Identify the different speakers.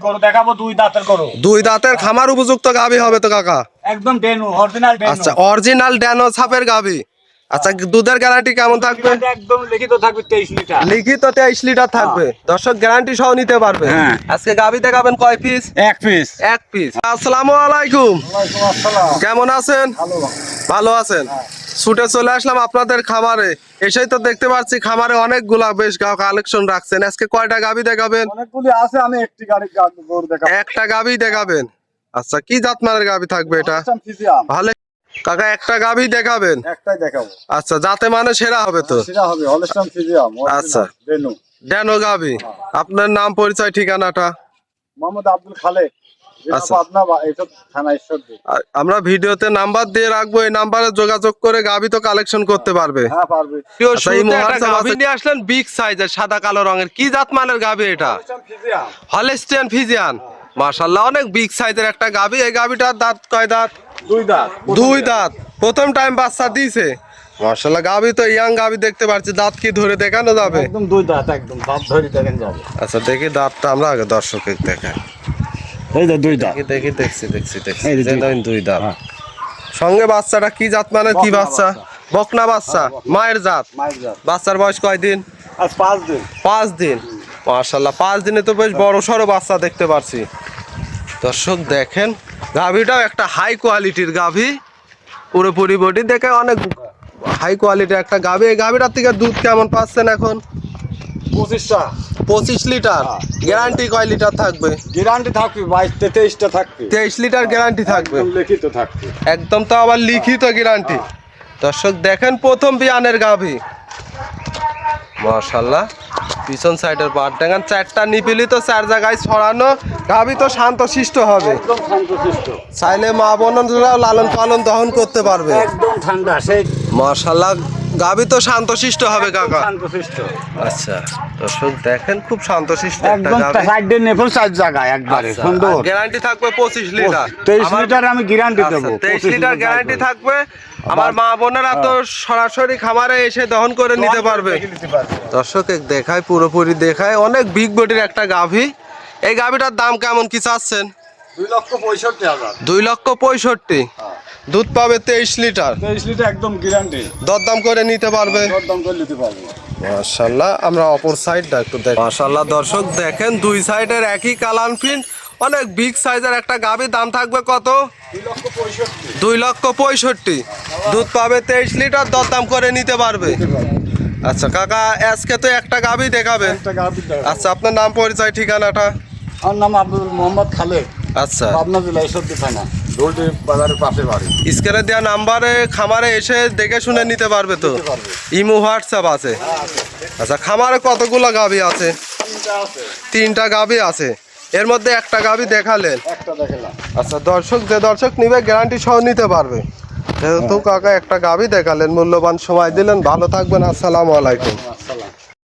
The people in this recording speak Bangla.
Speaker 1: গরু দেখাবো, দুই দাঁতের গরু।
Speaker 2: দুই দাঁতের খামার উপযুক্ত গাভী হবে তো কাকা?
Speaker 1: একদম ডেনু, অরিজিনাল ডেনু।
Speaker 2: আচ্ছা, অরিজিনাল ড্যানো ছাপের গাভী। আচ্ছা, দুধের গ্যারান্টি কেমন থাকবে?
Speaker 1: একদম লিখিত থাকবে 23 লিটার।
Speaker 2: লিখিত 23 লিটার থাকবে। দর্শক গ্যারান্টি সহ নিতে পারবে।
Speaker 1: হ্যাঁ।
Speaker 2: আজকে গাভী দেখাবেন কয় পিস?
Speaker 1: এক পিস।
Speaker 2: এক পিস। আসসালামু আলাইকুম।
Speaker 1: ওয়ালাইকুম আসসালাম।
Speaker 2: কেমন আছেন?
Speaker 1: ভালো।
Speaker 2: ভালো আছেন? ছুটে চলে আসলাম আপনাদের খামারে। এসেই তো দেখতে পাচ্ছি খামারে অনেকগুলা বেশ কালেকশন রাখছেন। আজকে কয়টা গাভী দেখাবেন?
Speaker 1: অনেকগুলি আছে, আমি একটি গরু দেখাবো।
Speaker 2: একটা গাভী দেখাবেন। আচ্ছা, কি জাতমানের গাভী থাকবে এটা?
Speaker 1: ফিজিয়াম।
Speaker 2: ভালো কাকা, একটা গাভী দেখাবেন।
Speaker 1: একটাই দেখাবো।
Speaker 2: আচ্ছা, যাতে মানে সেরা হবে তো।
Speaker 1: সেটা হবে হলস্টাইন ফিজিয়াম।
Speaker 2: আচ্ছা।
Speaker 1: ডেনু।
Speaker 2: ড্যানো গাভী। আপনার নাম পরিচয় ঠিকানাটা?
Speaker 1: মোহাম্মদ আব্দুল খালেক।
Speaker 2: আচ্ছা। আমরা ভিডিওতে নাম্বার দিয়ে রাখবো, এই নাম্বারে যোগাযোগ করে গাভী তো কালেকশন করতে পারবে।
Speaker 1: হ্যাঁ, পারবে।
Speaker 2: আচ্ছা, এই মুহূর্তে গাভী নিয়ে আসলেন বিগ সাইজের সাদা কালো রঙের, কি জাতমানের গাভী এটা? Holstein Friesian. মাশাআল্লাহ, অনেক বিগ সাইজের একটা গাভী। এই গাভীটার দাঁত কয় দাঁত?
Speaker 1: দুই দাঁত।
Speaker 2: দুই দাঁত। প্রথম টাইম বাচ্চা দিয়েছে। মাশাআল্লাহ, গাভী তো ইয়াং গাভী দেখতে পাচ্ছি। দাঁত কি ধরে দেখানো যাবে?
Speaker 1: একদম দুই দাঁত, একদম দাঁত ধরে দেখেন যাবে।
Speaker 2: আচ্ছা, দেখি দাঁতটা আমরা আগে দর্শককে দেখাই।
Speaker 1: এই যে দুই দাঁত।
Speaker 2: দেখছি।
Speaker 1: এই যে
Speaker 2: দুই দাঁত।
Speaker 1: হ্যাঁ।
Speaker 2: সঙ্গে বাচ্চাটা কি জাত মানে? কি
Speaker 1: বকনা
Speaker 2: বাচ্চা? বকনা বাচ্চা। মায়ের জাত।
Speaker 1: মায়ের জাত।
Speaker 2: বাচ্চার বয়স কয়দিন?
Speaker 1: আজ 5 দিন।
Speaker 2: 5 দিন। মাশাআল্লাহ, 5 দিনে তো বেশ বড় সড়ো বাচ্চা দেখতে পাচ্ছি। দর্শক দেখেন, গাভীটাও একটা হাই কোয়ালিটির গাভী। পুরোপুরি বডি দেখে অনেক হাই কোয়ালিটির একটা গাভী। এই গাভীটার থেকে দুধ কেমন পাচ্ছেন এখন?
Speaker 1: 25টা।
Speaker 2: 25 লিটার। গ্যারান্টি কয় লিটার থাকবে?
Speaker 1: গ্যারান্টি থাকবে 22-23টা থাকবে।
Speaker 2: 23 লিটার গ্যারান্টি থাকবে।
Speaker 1: একদম লিখিত থাকবে।
Speaker 2: একদম, তো আবার লিখিত গ্যারান্টি। দর্শক দেখেন, প্রথম বিয়ানের গাভী। মাশাআল্লাহ, পিছন সাইডের পাট দেখেন, 4টা নিপিলি তো 4 জায়গায় ছড়ানো। গাভী তো শান্তশিষ্ট হবে।
Speaker 1: একদম শান্তশিষ্ট।
Speaker 2: চাইলে মা বোনরাও লালন পালন দহন করতে পারবে।
Speaker 1: একদম ঠান্ডা সেই।
Speaker 2: মাশাআল্লাহ, গাভী তো শান্তশিষ্ট হবে কাকা।
Speaker 1: শান্তশিষ্ট।
Speaker 2: আচ্ছা, দর্শক দেখেন, খুব শান্তশিষ্ট একটা
Speaker 1: একদম
Speaker 2: গাভী।
Speaker 1: সাইডে নেফল সাইড জায়গায় একবারে
Speaker 2: আচ্ছা,
Speaker 1: সুন্দর।
Speaker 2: আর গ্যারান্টি থাকবে 25 লিটার।
Speaker 1: 23 লিটার আমি গ্যারান্টি দেব।
Speaker 2: 23 লিটার গ্যারান্টি থাকবে। আমার মা বোনেরা তো সরাসরি খামারে এসে দহন করে নিতে পারবে। দর্শক দেখায়, পুরোপুরি দেখায়, অনেক বিগ বডির একটা গাভী। এই গাভীটার দাম কেমন কি চাচ্ছেন?
Speaker 1: 2,65,000।
Speaker 2: 2,65,000। দুধ পাবে 23 লিটার।
Speaker 1: 23 লিটার একদম গ্যারান্টি।
Speaker 2: দরদাম করে নিতে পারবে।
Speaker 1: দরদাম করে নিতে পারবে।
Speaker 2: মাশাআল্লাহ, আমরা অপর সাইডটা একটু দেখি। মাশাআল্লাহ, দর্শক দেখেন, দুই সাইডের একই কালার প্রিন্ট, অনেক বিগ সাইজের একটা গাভী। দাম থাকবে কত?
Speaker 1: 2,65,000।
Speaker 2: 2,65,000। দুধ পাবে 23 লিটার। দরদাম করে নিতে পারবে। আচ্ছা কাকা, আজকে তো একটা গাভী দেখাবেন।
Speaker 1: একটা গাভী দাও।
Speaker 2: আচ্ছা, আপনার নাম পরিচয় ঠিকানাটা?
Speaker 1: আমার নাম আব্দুল মোহাম্মদ খালেক।
Speaker 2: আচ্ছা,
Speaker 1: পাবনা জেলা ঈশ্বরদী থানা, দৌলটি বাজারের পাশে বাড়ি।
Speaker 2: স্ক্রিনে দেওয়া নাম্বারে খামারে এসে দেখে শুনে নিতে পারবে তো? ইমো হোয়াটসঅ্যাপ আছে? আচ্ছা, খামারে কতগুলো গাভী আছে? 3টা গাভী আছে। এর মধ্যে একটা গাভী দেখালেন।
Speaker 1: একটা দেখালাম।
Speaker 2: আচ্ছা, যে দর্শক নিবে গ্যারান্টি সহ নিতে পারবে। যেহেতু কাকা একটা গাভী দেখালেন, মূল্যবান সময় দিলেন। ভালো থাকবেন। আসসালামু আলাইকুম।
Speaker 1: আসসালাম।